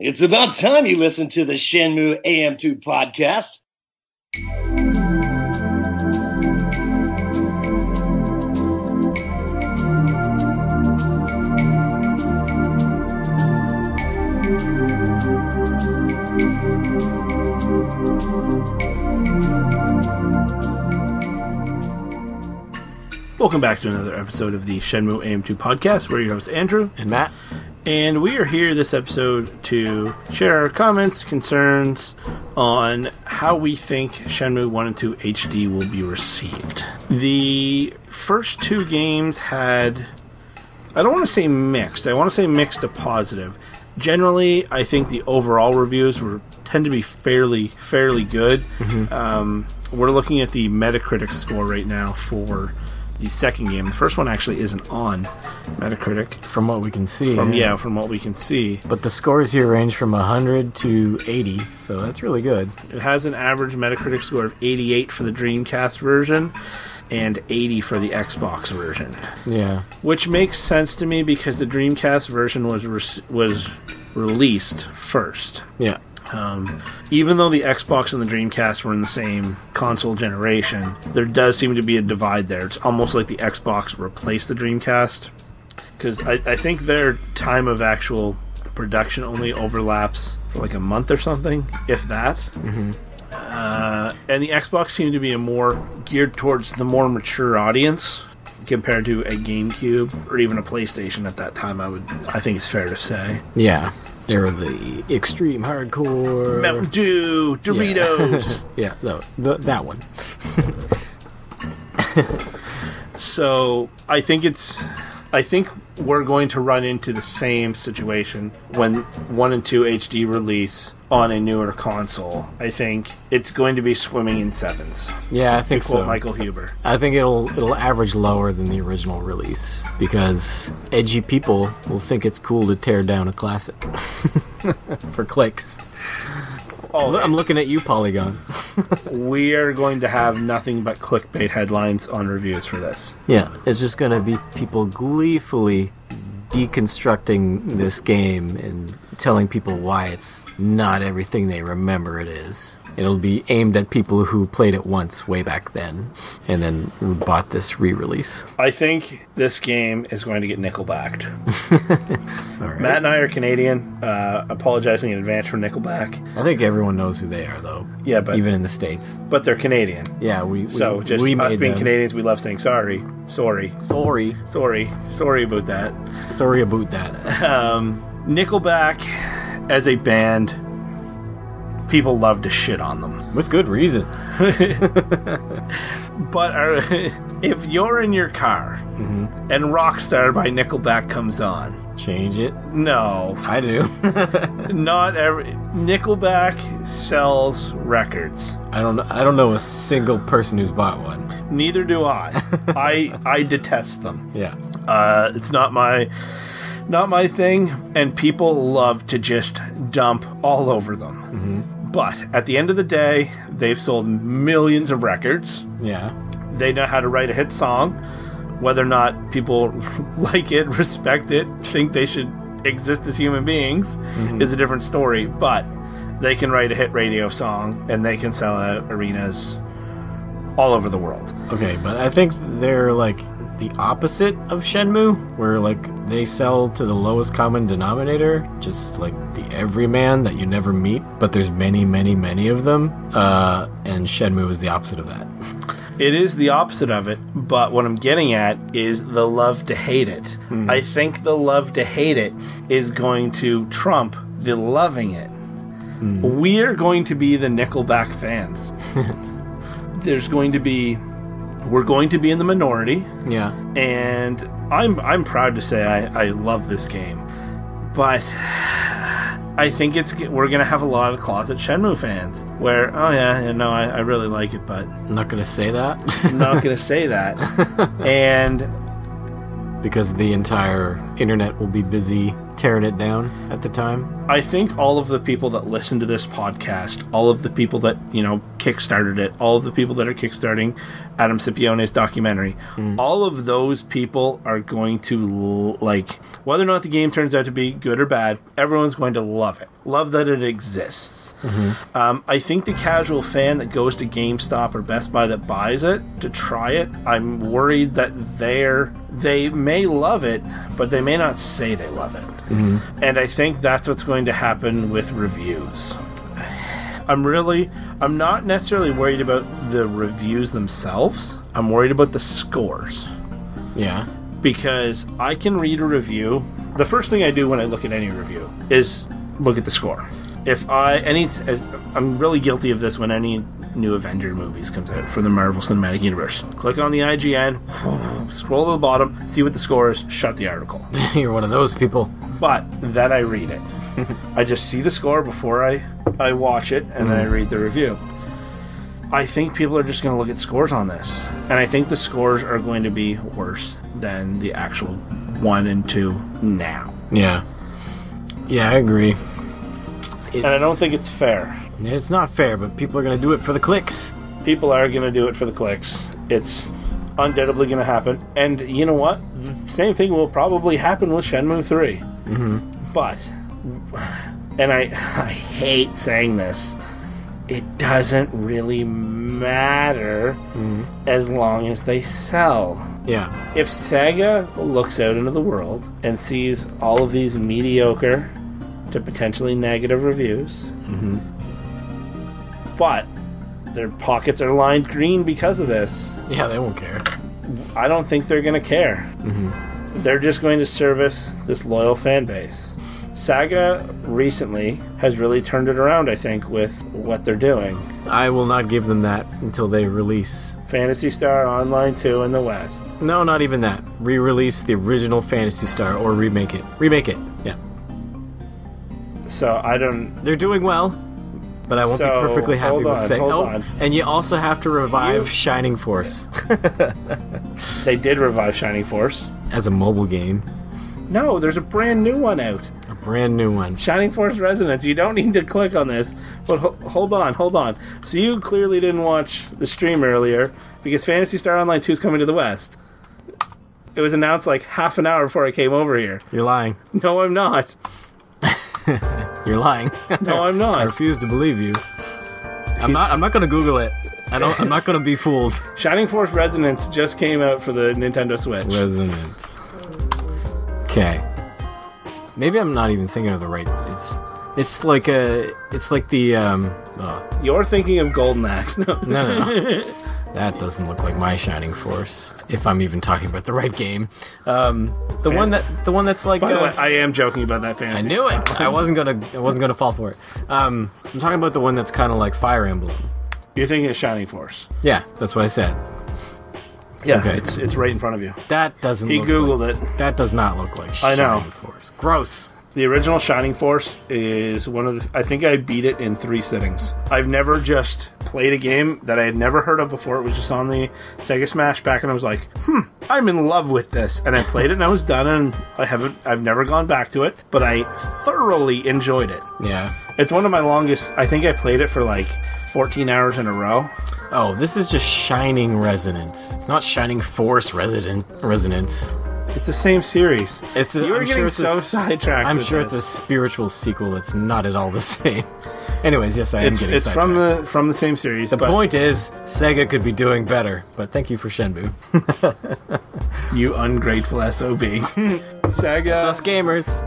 It's about time you listen to the Shenmue AM2 podcast. Welcome back to another episode of the Shenmue AM2 podcast. We're your hosts, Andrew and Matt. And we are here this episode to share our comments, concerns on how we think Shenmue 1 and 2 HD will be received. The first two games had, I don't want to say mixed, I want to say mixed to positive. Generally, I think the overall reviews tend to be fairly good. Mm-hmm. We're looking at the Metacritic score right now for the second game. The first one actually isn't on Metacritic. From what we can see. From what we can see. But the scores here range from 100 to 80, so that's really good. It has an average Metacritic score of 88 for the Dreamcast version and 80 for the Xbox version. Yeah. Which makes sense to me because the Dreamcast version was released first. Yeah. Even though the Xbox and the Dreamcast were in the same console generation, there does seem to be a divide there. It's almost like the Xbox replaced the Dreamcast, because I think their time of actual production only overlaps for like a month or something, if that. Mm-hmm. And the Xbox seemed to be more geared towards the more mature audience compared to a GameCube or even a PlayStation at that time. I think it's fair to say. Yeah, they were the extreme hardcore Mountain Dew, Doritos. Yeah, that one. So I think we're going to run into the same situation when 1 and 2 HD release on a newer console. I think it's going to be swimming in sevens. Yeah, I think to quote so. Michael Huber. I think it'll average lower than the original release because edgy people will think it's cool to tear down a classic for clicks. Oh, I'm looking at you, Polygon. We are going to have nothing but clickbait headlines on reviews for this. Yeah, it's just going to be people gleefully deconstructing this game and telling people why it's not everything they remember it is. It'll be aimed at people who played it once way back then and then bought this re-release. I think this game is going to get nickel-backed. All right. Matt and I are Canadian, apologizing in advance for Nickelback. I think everyone knows who they are, though. Yeah, but even in the States. But they're Canadian. Yeah, we us being Canadians, we love saying sorry. Sorry about that. Sorry about that. Nickelback, as a band, people love to shit on them. With good reason. But if you're in your car and Rockstar by Nickelback comes on, change it? No. I do. Not every... Nickelback sells records. I don't know a single person who's bought one. Neither do I. I detest them. Yeah. It's not my thing, and people love to just dump all over them. Mm-hmm. But at the end of the day, they've sold millions of records. Yeah. They know how to write a hit song. Whether or not people like it, respect it, think they should exist as human beings is a different story. But they can write a hit radio song, and they can sell out arenas all over the world. Okay, but I think they're like the opposite of Shenmue, where like they sell to the lowest common denominator, just like the everyman that you never meet, but there's many of them, and Shenmue is the opposite of that. It is the opposite of it, but what I'm getting at is the love to hate it. I think the love to hate it is going to trump the loving it. We're going to be the Nickelback fans. We're going to be in the minority. Yeah. And I'm proud to say I love this game. But I think we're going to have a lot of closet Shenmue fans where, I really like it, but... I'm not going to say that. I'm not going to say that. And... Because the entire internet will be busy tearing it down at the time. I think all of the people that listen to this podcast, all of the people that, kickstarted it, all of the people that are kickstarting Adam Scipione's documentary, all of those people are going to, whether or not the game turns out to be good or bad, everyone's going to love it. Love that it exists. I think the casual fan that goes to GameStop or Best Buy that buys it to try it, I'm worried that they may love it, but they may not say they love it. And I think that's what's going to happen with reviews. I'm not necessarily worried about the reviews themselves. I'm worried about the scores. Yeah. Because I can read a review. The first thing I do when I look at any review is look at the score. I'm really guilty of this when any new Avenger movies comes out from the Marvel Cinematic Universe. Click on the IGN, scroll to the bottom, see what the score is, shut the article. You're one of those people. But then I read it. I just see the score before I watch it, and then I read the review. I think people are just going to look at scores on this. And I think the scores are going to be worse than the actual 1 and 2 now. Yeah. Yeah, I agree. And I don't think it's fair. It's not fair, but people are going to do it for the clicks. People are going to do it for the clicks. It's undoubtedly going to happen. And you know what? The same thing will probably happen with Shenmue 3. But, and I hate saying this, it doesn't really matter as long as they sell. Yeah. If Sega looks out into the world and sees all of these mediocre to potentially negative reviews, but their pockets are lined green because of this, yeah, they won't care. I don't think they're going to care. They're just going to service this loyal fan base. Saga recently has really turned it around, I think, with what they're doing. I will not give them that until they release Phantasy Star Online 2 in the West. No, not even that. Re-release the original Phantasy Star or remake it. Remake it, yeah. So I don't... They're doing well, but I won't be perfectly happy with saying... Hold on. And you also have to revive Shining Force. They did revive Shining Force. As a mobile game. No, there's a brand new one out. A brand new one. Shining Force Resonance. You don't need to click on this. But hold on. So you clearly didn't watch the stream earlier because Phantasy Star Online 2 is coming to the West. It was announced like half an hour before I came over here. You're lying. No, I'm not. You're lying. No, I'm not. I refuse to believe you. I'm not going to Google it. I'm not going to be fooled. Shining Force Resonance just came out for the Nintendo Switch. Resonance. Okay. Maybe I'm not even thinking of the right. It's like the You're thinking of Golden Axe. No. No. That doesn't look like my Shining Force. If I'm even talking about the right game. The one that's like. By the way, I am joking about that fantasy. I knew it. I wasn't gonna fall for it. I'm talking about the one that's kind of like Fire Emblem. You're thinking of Shining Force. Yeah, that's what I said. Yeah, okay. It's right in front of you. That doesn't. He Googled it. That does not look like Shining Force. Gross. The original Shining Force is one of the... I think I beat it in 3 sittings. I've never just played a game that I had never heard of before. It was just on the Sega Smash back, and I was like, I'm in love with this. And I played it, and I was done, and I've never gone back to it, but I thoroughly enjoyed it. Yeah. It's one of my longest... I think I played it for like 14 hours in a row. Oh, this is just Shining Resonance. It's not Shining Force Resonance. It's the same series. You're getting so sidetracked. I'm sure it's a spiritual sequel that's not at all the same. Anyways, yes, I am getting sidetracked. It's from the same series. The point is, Sega could be doing better. But thank you for Shenmue. You ungrateful SOB. Sega. It's us gamers.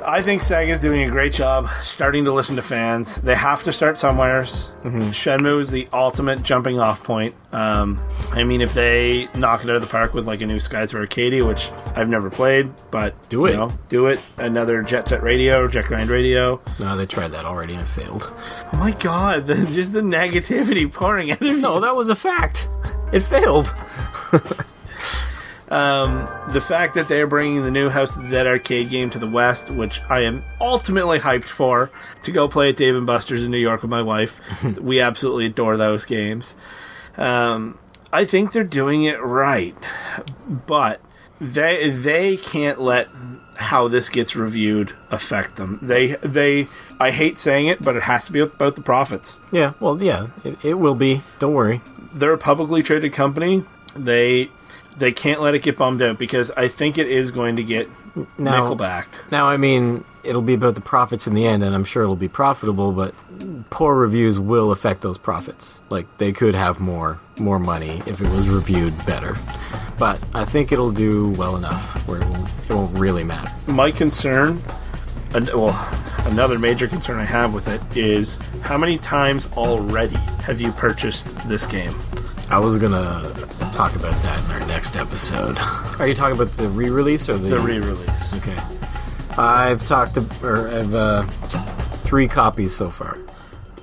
I think Sega's doing a great job starting to listen to fans. They have to start somewhere. Shenmue is the ultimate jumping off point. I mean, if they knock it out of the park with like a new Skies of Arcadia, which I've never played, but do it. Do it. Another Jet Set Radio, Jet Grind Radio. No, they tried that already and it failed. Oh my god, just the negativity pouring out of you. No, that was a fact. It failed. The fact that they're bringing the new House of the Dead arcade game to the West, which I am ultimately hyped for, to go play at Dave & Buster's in New York with my wife. We absolutely adore those games. I think they're doing it right, but they can't let how this gets reviewed affect them. They I hate saying it, but it has to be about the profits. Yeah, well, yeah, it will be. Don't worry. They're a publicly traded company. They can't let it get bummed out, because I think it is going to get nickel-backed. Now, I mean, it'll be about the profits in the end, and I'm sure it'll be profitable, but poor reviews will affect those profits. Like, they could have more money if it was reviewed better. But I think it'll do well enough where it won't really matter. My concern, another major concern I have with it is how many times already have you purchased this game? I was gonna talk about that in our next episode. Are you talking about the re-release or the re-release? Okay. I've 3 copies so far.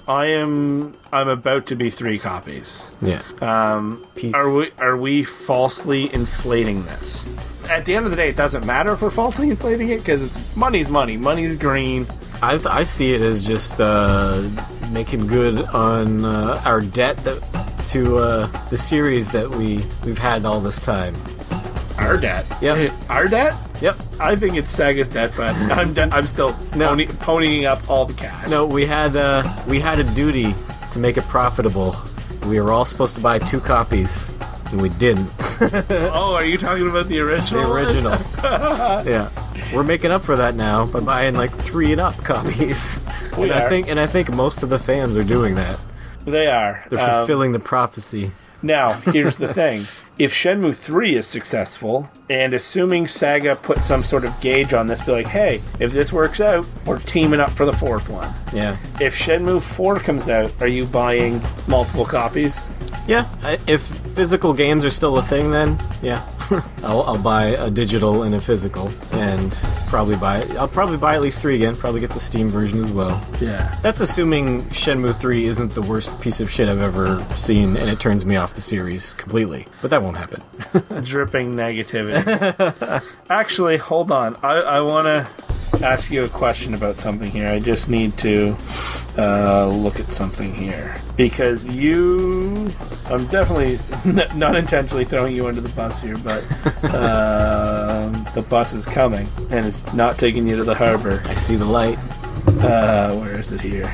I'm about to be 3 copies. Yeah. Are we falsely inflating this? At the end of the day, it doesn't matter if we're falsely inflating it, because money's money. Money's green. I see it as just making good on our debt to the series that we've had all this time. Our debt? Yep. Our debt? Yep. I think it's Sega's debt, but I'm still ponying up all the cash. No, we had a duty to make it profitable. We were all supposed to buy 2 copies, and we didn't. Oh, are you talking about the original? The original. Yeah. We're making up for that now by buying like 3 and up copies. I think most of the fans are doing that. They are. They're fulfilling the prophecy. Now, here's the thing. If Shenmue 3 is successful, and assuming Sega put some sort of gauge on this, be like, hey, if this works out, we're teaming up for the 4th one. Yeah. If Shenmue 4 comes out, are you buying multiple copies? Yeah. If physical games are still a thing, then yeah. I'll buy a digital and a physical, and I'll probably buy at least 3 again. Probably get the Steam version as well. Yeah. That's assuming Shenmue 3 isn't the worst piece of shit I've ever seen, and it turns me off the series completely. But that won't happen. Dripping negativity. Actually, hold on. I want to ask you a question about something here. I just need to look at something here. Because I'm definitely not intentionally throwing you under the bus here, but the bus is coming, and it's not taking you to the harbor. I see the light. Where is it here?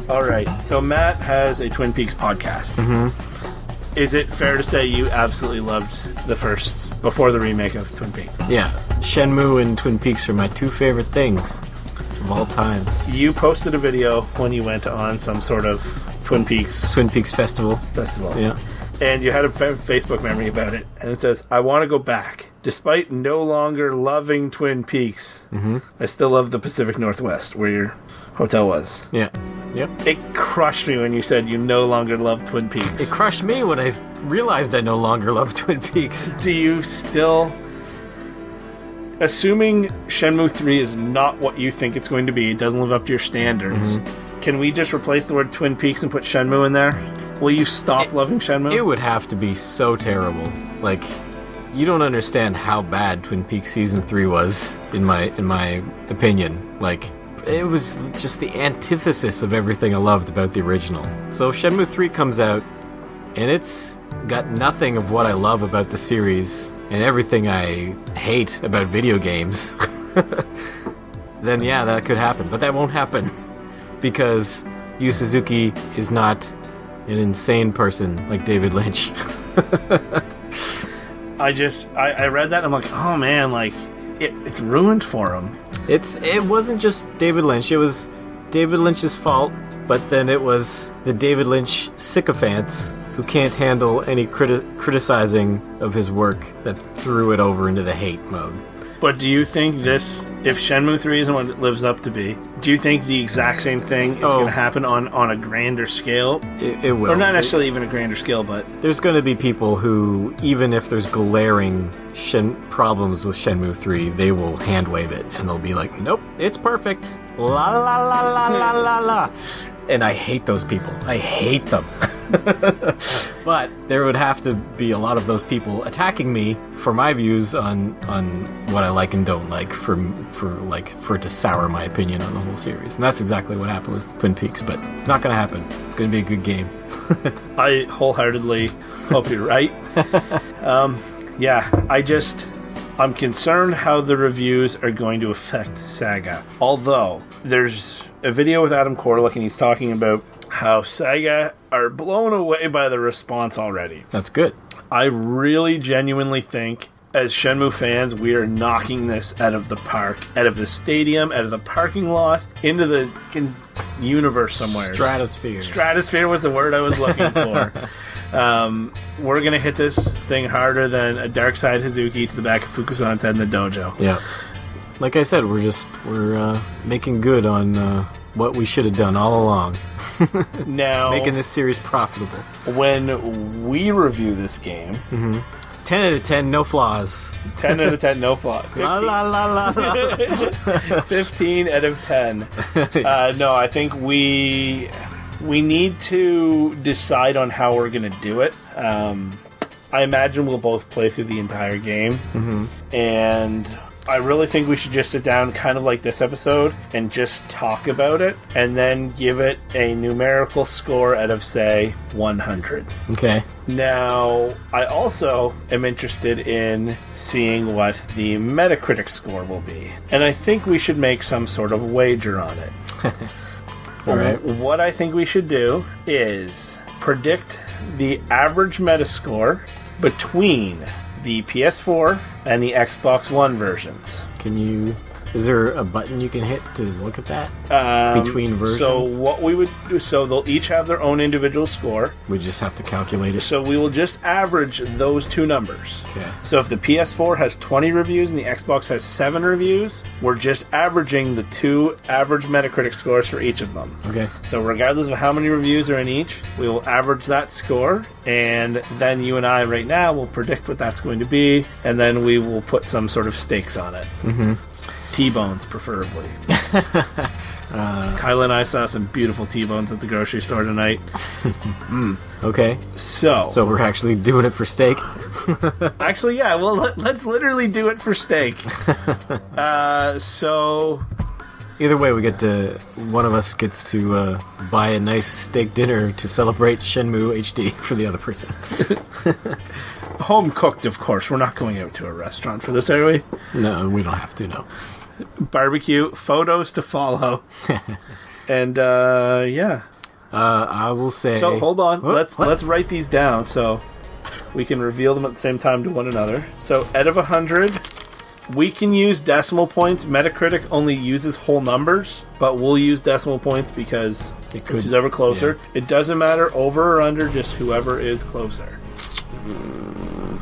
Alright, so Matt has a Twin Peaks podcast. Mm-hmm. Is it fair to say you absolutely loved the first, before the remake of Twin Peaks? Yeah. Shenmue and Twin Peaks are my 2 favorite things of all time. You posted a video when you went on some sort of Twin Peaks festival. Yeah. And you had a Facebook memory about it, and it says, I want to go back. Despite no longer loving Twin Peaks, I still love the Pacific Northwest, where your hotel was. Yeah. Yep. It crushed me when you said you no longer love Twin Peaks. It crushed me when I realized I no longer love Twin Peaks. Do you still... Assuming Shenmue 3 is not what you think it's going to be, it doesn't live up to your standards, can we just replace the word Twin Peaks and put Shenmue in there? Will you stop loving Shenmue? It would have to be so terrible. Like, you don't understand how bad Twin Peaks Season 3 was, in my opinion. Like, it was just the antithesis of everything I loved about the original. So if Shenmue 3 comes out, and it's got nothing of what I love about the series, and everything I hate about video games, then yeah, that could happen. But that won't happen, because Yu Suzuki is not an insane person like David Lynch. I read that and I'm like, oh man, like, it's ruined for him. It wasn't just David Lynch. It was David Lynch's fault, but then it was the David Lynch sycophants who can't handle any criticizing of his work that threw it over into the hate mode. But do you think this, if Shenmue 3 isn't what it lives up to be, do you think the exact same thing is going to happen on a grander scale? It will. Or not necessarily even a grander scale, but... There's going to be people who, even if there's glaring problems with Shenmue 3, they will hand-wave it, and they'll be like, nope, it's perfect. La la la la la la la. And I hate those people. I hate them. But there would have to be a lot of those people attacking me for my views on what I like and don't like, for it to sour my opinion on the whole series. And that's exactly what happened with Twin Peaks, but it's not going to happen. It's going to be a good game. I wholeheartedly hope you're right. I'm concerned how the reviews are going to affect Saga. Although, there's a video with Adam Korlick, and he's talking about how Saga are blown away by the response already. That's good. I really genuinely think, as Shenmue fans, we are knocking this out of the park, out of the stadium, out of the parking lot, into the universe somewhere. Stratosphere. Stratosphere was the word I was looking for. We're going to hit this thing harder than a Dark Side Hazuki to the back of Fukusan's head in the dojo. Yeah. Like I said, we're making good on what we should have done all along. Now, making this series profitable. When we review this game, 10 out of 10, no flaws. 10 out of 10, no flaws. 15, la la la la. 15 out of 10. No, I think we need to decide on how we're going to do it. I imagine we'll both play through the entire game, and I really think we should just sit down, kind of like this episode, and just talk about it, and then give it a numerical score out of, say, 100. Okay. Now, I also am interested in seeing what the Metacritic score will be, and I think we should make some sort of wager on it. All right. What I think we should do is predict the average Metascore between the PS4 and the Xbox One versions. Is there a button you can hit to look at that? Between versions? So what we would do, so they'll each have their own individual score. We just have to calculate it. So we will just average those two numbers. Okay. So if the PS4 has 20 reviews and the Xbox has 7 reviews, we're just averaging the two average Metacritic scores for each of them. Okay. So regardless of how many reviews are in each, we will average that score, and then you and I right now will predict what that's going to be, and then we will put some sort of stakes on it. Mm-hmm. T-bones, preferably. Kyla and I saw some beautiful T-bones at the grocery store tonight. Okay. So we're actually doing it for steak? Actually, yeah. Well, let's literally do it for steak. So... Either way, one of us gets to buy a nice steak dinner to celebrate Shenmue HD for the other person. Home cooked, of course. We're not going out to a restaurant for this, are we? No, we don't have to, no. Barbecue, photos to follow. And, yeah. I will say... So, hold on. Let's write these down so we can reveal them at the same time to one another. So, out of 100... We can use decimal points. Metacritic only uses whole numbers, but we'll use decimal points because it's whoever closer. Yeah. It doesn't matter over or under, just whoever is closer.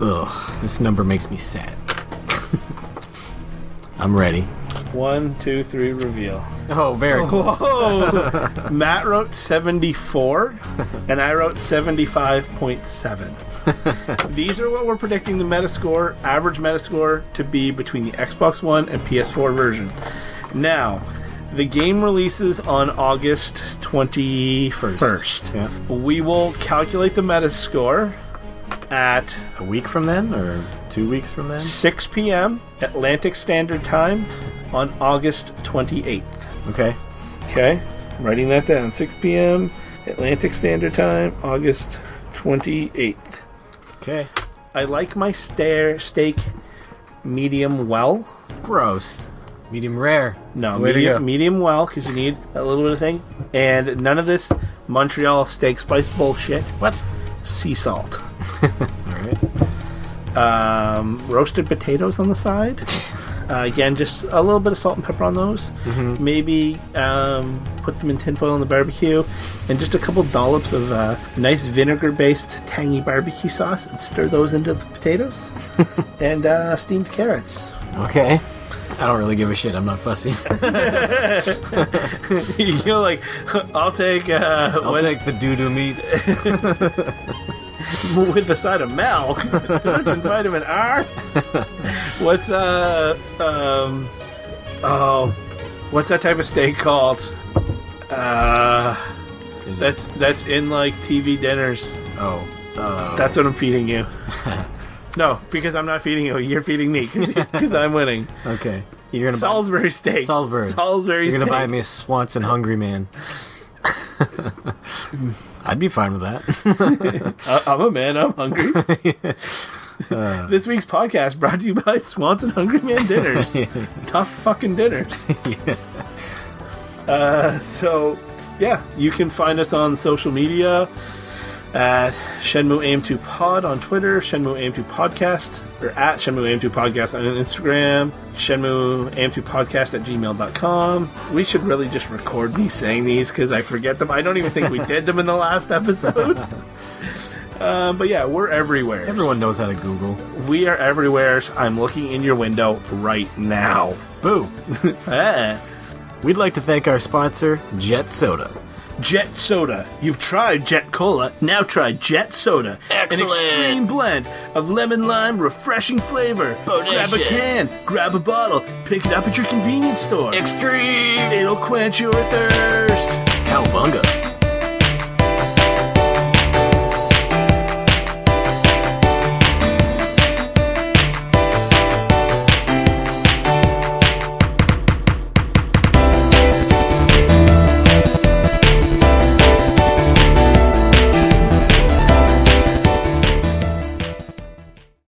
Ugh, this number makes me sad. I'm ready. 1, 2, 3, reveal. Oh, very close. Whoa. Matt wrote 74, and I wrote 75.7. These are what we're predicting the average Metascore to be between the Xbox One and PS4 version. Now, the game releases on August 21st. Yeah. We will calculate the Metascore at... A week from then, or 2 weeks from then? 6 p.m. Atlantic Standard Time on August 28th. Okay. Okay, I'm writing that down. 6 p.m. Atlantic Standard Time, August 28th. Okay. I like my steak medium well. Gross. Medium rare. No, medium well, because you need a little bit of thing. And none of this Montreal steak spice bullshit. What? Sea salt. Alright. Roasted potatoes on the side. Again, just a little bit of salt and pepper on those. Mm-hmm. Maybe put them in tinfoil on the barbecue, and just a couple dollops of nice vinegar-based tangy barbecue sauce, and stir those into the potatoes. And steamed carrots. Okay. I don't really give a shit. I'm not fussy. You're like, I'll take the doo-doo meat. With a side of milk. And vitamin R. What's what's that type of steak called? That's in like TV dinners. Oh. That's what I'm feeding you. No, because I'm not feeding you. You're feeding me because I'm winning. Okay. You're gonna Salisbury steak. Salisbury. You're gonna buy me a Swanson Hungry Man. I'd be fine with that. I'm a man. I'm hungry. This week's podcast brought to you by Swanson Hungry Man Dinners. Tough fucking dinners. So, yeah, you can find us on social media at Shenmue AM2 Pod on Twitter, Shenmue AM2 Podcast, or at Shenmue AM2 Podcast on Instagram, Shenmue AM2 Podcast at gmail.com. We should really just record me saying these because I forget them. I don't even think we did them in the last episode. But yeah, we're everywhere. Everyone knows how to Google. We are everywhere. I'm looking in your window right now. Boo! We'd like to thank our sponsor, Jet Soda. Jet Soda. You've tried Jet Cola, now try Jet Soda. Excellent. An extreme blend of lemon lime, refreshing flavor. Bodacious. Grab a can, grab a bottle, pick it up at your convenience store. Extreme! It'll quench your thirst. Cowabunga.